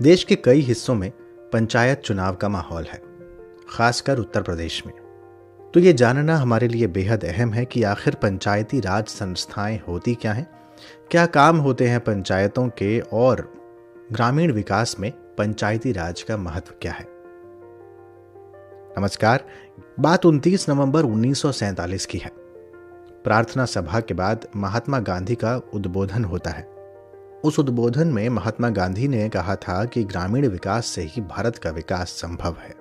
देश के कई हिस्सों में पंचायत चुनाव का माहौल है, खासकर उत्तर प्रदेश में। तो ये जानना हमारे लिए बेहद अहम है कि आखिर पंचायती राज संस्थाएं होती क्या हैं, क्या काम होते हैं पंचायतों के और ग्रामीण विकास में पंचायती राज का महत्व क्या है। नमस्कार। बात 29 नवंबर 1947 की है। प्रार्थना सभा के बाद महात्मा गांधी का उद्बोधन होता है। उस उद्बोधन में महात्मा गांधी ने कहा था कि ग्रामीण विकास से ही भारत का विकास संभव है।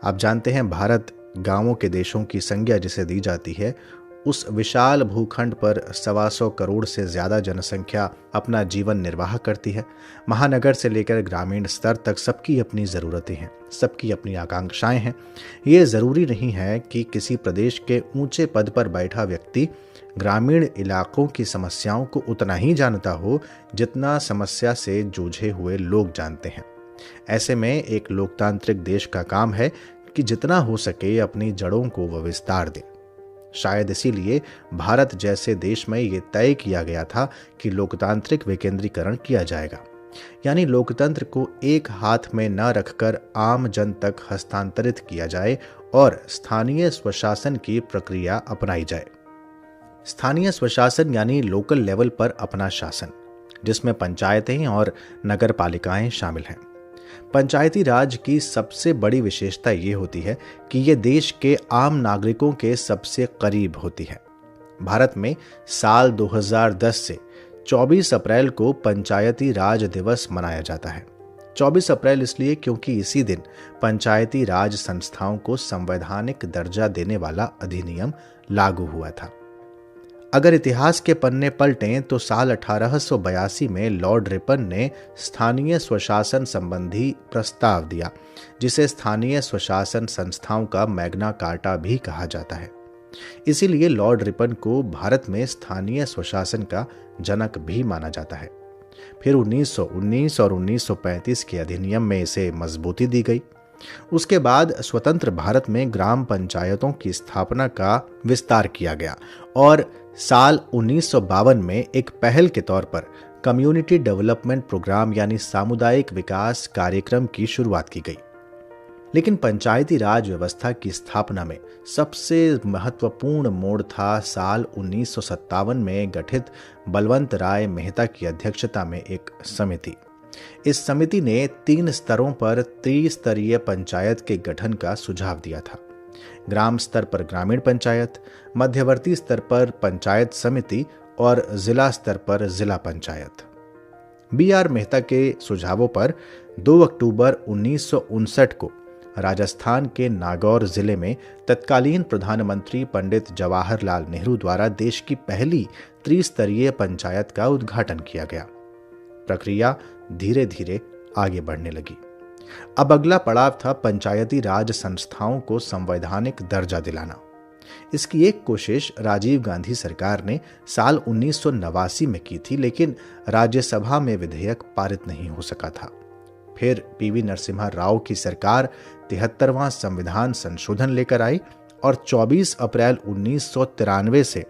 आप जानते हैं, भारत गांवों के देशों की संज्ञा जिसे दी जाती है, उस विशाल भूखंड पर 125 करोड़ से ज्यादा जनसंख्या अपना जीवन निर्वाह करती है। महानगर से लेकर ग्रामीण स्तर तक सबकी अपनी ज़रूरतें हैं, सबकी अपनी आकांक्षाएं हैं। ये ज़रूरी नहीं है कि किसी प्रदेश के ऊंचे पद पर बैठा व्यक्ति ग्रामीण इलाकों की समस्याओं को उतना ही जानता हो जितना समस्या से जूझे हुए लोग जानते हैं। ऐसे में एक लोकतांत्रिक देश का काम है कि जितना हो सके अपनी जड़ों को वह विस्तार दे। शायद इसीलिए भारत जैसे देश में ये तय किया गया था कि लोकतांत्रिक विकेंद्रीकरण किया जाएगा, यानी लोकतंत्र को एक हाथ में न रखकर आम जन तक हस्तांतरित किया जाए और स्थानीय स्वशासन की प्रक्रिया अपनाई जाए। स्थानीय स्वशासन यानी लोकल लेवल पर अपना शासन, जिसमें पंचायतें और नगर पालिकाएं शामिल हैं। पंचायती राज की सबसे बड़ी विशेषता ये होती है कि ये देश के आम नागरिकों के सबसे करीब होती है। भारत में साल 2010 से 24 अप्रैल को पंचायती राज दिवस मनाया जाता है। 24 अप्रैल इसलिए क्योंकि इसी दिन पंचायती राज संस्थाओं को संवैधानिक दर्जा देने वाला अधिनियम लागू हुआ था। अगर इतिहास के पन्ने पलटें तो साल 1882 में लॉर्ड रिपन ने स्थानीय स्वशासन संबंधी प्रस्ताव दिया, जिसे स्थानीय स्वशासन संस्थाओं का मैग्ना कार्टा भी कहा जाता है। इसीलिए लॉर्ड रिपन को भारत में स्थानीय स्वशासन का जनक भी माना जाता है। फिर 1919 और 1935 के अधिनियम में इसे मजबूती दी गई। उसके बाद स्वतंत्र भारत में ग्राम पंचायतों की स्थापना का विस्तार किया गया और साल 1952 में एक पहल के तौर पर कम्युनिटी डेवलपमेंट प्रोग्राम यानी सामुदायिक विकास कार्यक्रम की शुरुआत की गई। लेकिन पंचायती राज व्यवस्था की स्थापना में सबसे महत्वपूर्ण मोड़ था साल 1957 में गठित बलवंत राय मेहता की अध्यक्षता में एक समिति। इस समिति ने 3 स्तरों पर त्रिस्तरीय पंचायत के गठन का सुझाव दिया था। ग्राम स्तर पर ग्रामीण पंचायत, मध्यवर्ती स्तर पर पंचायत समिति और जिला स्तर पर जिला पंचायत। BR मेहता के सुझावों पर 2 अक्टूबर 1959 को राजस्थान के नागौर जिले में तत्कालीन प्रधानमंत्री पंडित जवाहरलाल नेहरू द्वारा देश की पहली त्रिस्तरीय पंचायत का उद्घाटन किया गया। प्रक्रिया धीरे धीरे आगे बढ़ने लगी। अब अगला पड़ाव था पंचायती राज संस्थाओं को संवैधानिक दर्जा दिलाना। इसकी एक कोशिश राजीव गांधी सरकार ने साल 1989 में की थी, लेकिन राज्यसभा में विधेयक पारित नहीं हो सका था। फिर PV नरसिम्हा राव की सरकार 73वां संविधान संशोधन लेकर आई और 24 अप्रैल 1993 से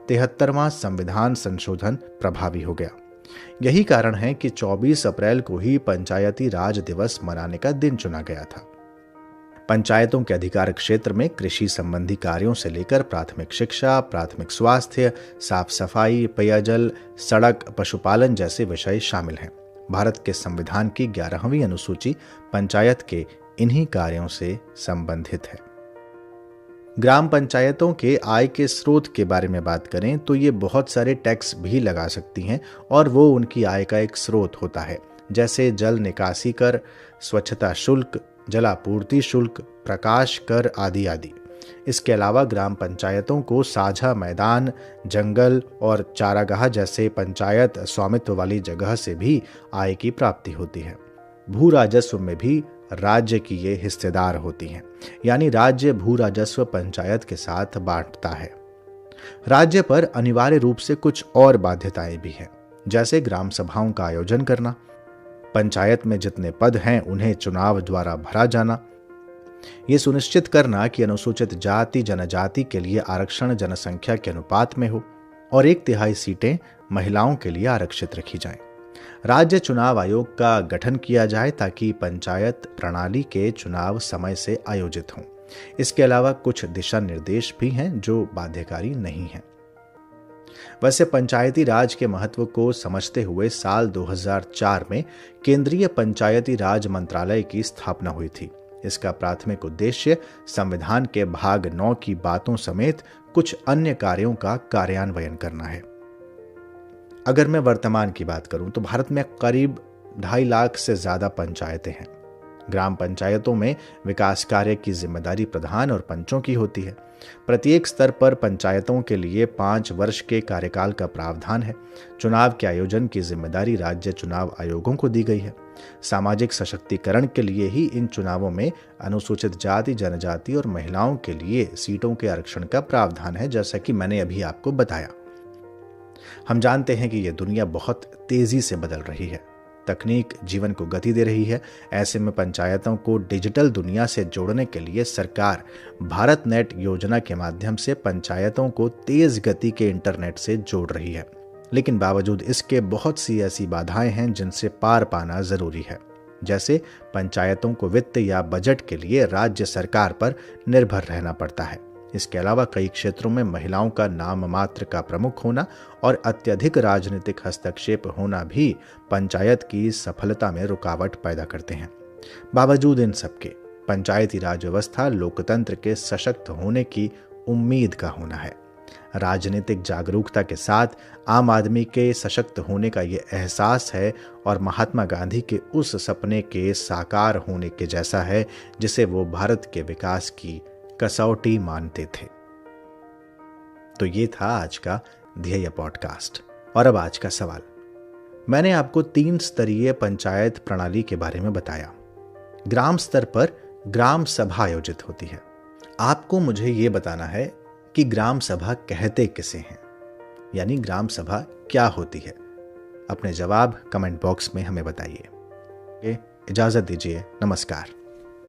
73वां संविधान संशोधन प्रभावी हो गया। यही कारण है कि 24 अप्रैल को ही पंचायती राज दिवस मनाने का दिन चुना गया था। पंचायतों के अधिकार क्षेत्र में कृषि संबंधी कार्यों से लेकर प्राथमिक शिक्षा, प्राथमिक स्वास्थ्य, साफ सफाई, पेयजल, सड़क, पशुपालन जैसे विषय शामिल हैं। भारत के संविधान की 11वीं अनुसूची पंचायत के इन्हीं कार्यों से संबंधित है। ग्राम पंचायतों के आय के स्रोत के बारे में बात करें तो ये बहुत सारे टैक्स भी लगा सकती हैं और वो उनकी आय का एक स्रोत होता है, जैसे जल निकासी कर, स्वच्छता शुल्क, जलापूर्ति शुल्क, प्रकाश कर आदि आदि। इसके अलावा ग्राम पंचायतों को साझा मैदान, जंगल और चारागाह जैसे पंचायत स्वामित्व वाली जगह से भी आय की प्राप्ति होती है। भू राजस्व में भी राज्य की ये हिस्सेदार होती हैं, यानी राज्य भू राजस्व पंचायत के साथ बांटता है। राज्य पर अनिवार्य रूप से कुछ और बाध्यताएं भी हैं, जैसे ग्राम सभाओं का आयोजन करना, पंचायत में जितने पद हैं उन्हें चुनाव द्वारा भरा जाना, ये सुनिश्चित करना कि अनुसूचित जाति जनजाति के लिए आरक्षण जनसंख्या के अनुपात में हो और 1/3 सीटें महिलाओं के लिए आरक्षित रखी जाएं। राज्य चुनाव आयोग का गठन किया जाए ताकि पंचायत प्रणाली के चुनाव समय से आयोजित हों। इसके अलावा कुछ दिशा निर्देश भी हैं जो बाध्यकारी नहीं हैं। वैसे पंचायती राज के महत्व को समझते हुए साल 2004 में केंद्रीय पंचायती राज मंत्रालय की स्थापना हुई थी। इसका प्राथमिक उद्देश्य संविधान के भाग 9 की बातों समेत कुछ अन्य कार्यों का कार्यान्वयन करना है। अगर मैं वर्तमान की बात करूं तो भारत में करीब 2.5 लाख से ज्यादा पंचायतें हैं। ग्राम पंचायतों में विकास कार्य की जिम्मेदारी प्रधान और पंचों की होती है। प्रत्येक स्तर पर पंचायतों के लिए 5 वर्ष के कार्यकाल का प्रावधान है। चुनाव के आयोजन की जिम्मेदारी राज्य चुनाव आयोगों को दी गई है। सामाजिक सशक्तिकरण के लिए ही इन चुनावों में अनुसूचित जाति, जनजाति और महिलाओं के लिए सीटों के आरक्षण का प्रावधान है, जैसा कि मैंने अभी आपको बताया। हम जानते हैं कि यह दुनिया बहुत तेजी से बदल रही है। तकनीक जीवन को गति दे रही है। ऐसे में पंचायतों को डिजिटल दुनिया से जोड़ने के लिए सरकार भारत नेट योजना के माध्यम से पंचायतों को तेज गति के इंटरनेट से जोड़ रही है। लेकिन बावजूद इसके बहुत सी ऐसी बाधाएं हैं जिनसे पार पाना जरूरी है। जैसे पंचायतों को वित्त या बजट के लिए राज्य सरकार पर निर्भर रहना पड़ता है। इसके अलावा कई क्षेत्रों में महिलाओं का नाम मात्र का प्रमुख होना और अत्यधिक राजनीतिक हस्तक्षेप होना भी पंचायत की सफलता में रुकावट पैदा करते हैं। बावजूद इन सबके पंचायती राज व्यवस्था लोकतंत्र के सशक्त होने की उम्मीद का होना है। राजनीतिक जागरूकता के साथ आम आदमी के सशक्त होने का ये एहसास है और महात्मा गांधी के उस सपने के साकार होने के जैसा है जिसे वो भारत के विकास की कसौटी मानते थे। तो ये था आज का ध्येय पॉडकास्ट। और अब आज का सवाल। मैंने आपको 3 स्तरीय पंचायत प्रणाली के बारे में बताया। ग्राम स्तर पर ग्राम सभा आयोजित होती है। आपको मुझे ये बताना है कि ग्राम सभा कहते किसे हैं, यानी ग्राम सभा क्या होती है। अपने जवाब कमेंट बॉक्स में हमें बताइए। इजाजत दीजिए। नमस्कार।